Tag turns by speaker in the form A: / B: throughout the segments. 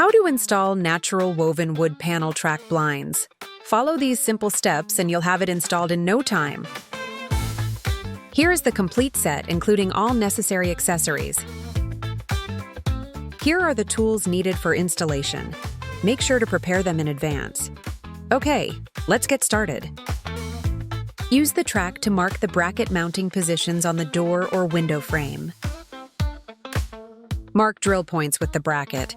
A: How to install natural woven wood panel track blinds. Follow these simple steps and you'll have it installed in no time. Here is the complete set, including all necessary accessories. Here are the tools needed for installation. Make sure to prepare them in advance. Okay, let's get started. Use the track to mark the bracket mounting positions on the door or window frame. Mark drill points with the bracket.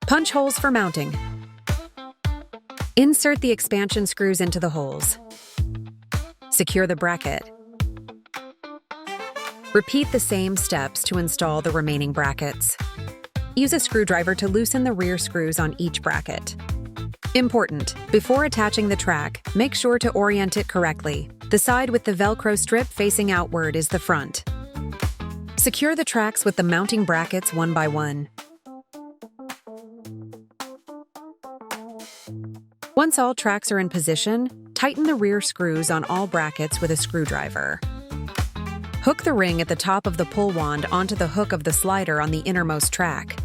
A: Punch holes for mounting. Insert the expansion screws into the holes. Secure the bracket. Repeat the same steps to install the remaining brackets. Use a screwdriver to loosen the rear screws on each bracket. Important: before attaching the track, make sure to orient it correctly. The side with the Velcro strip facing outward is the front. Secure the tracks with the mounting brackets one by one. Once all tracks are in position, tighten the rear screws on all brackets with a screwdriver. Hook the ring at the top of the pull wand onto the hook of the slider on the innermost track.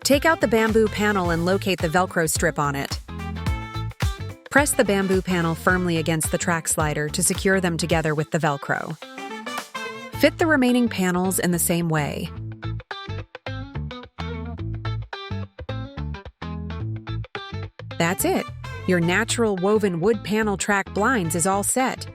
A: Take out the bamboo panel and locate the Velcro strip on it. Press the bamboo panel firmly against the track slider to secure them together with the Velcro. Fit the remaining panels in the same way. That's it. Your natural woven wood panel track blinds is all set.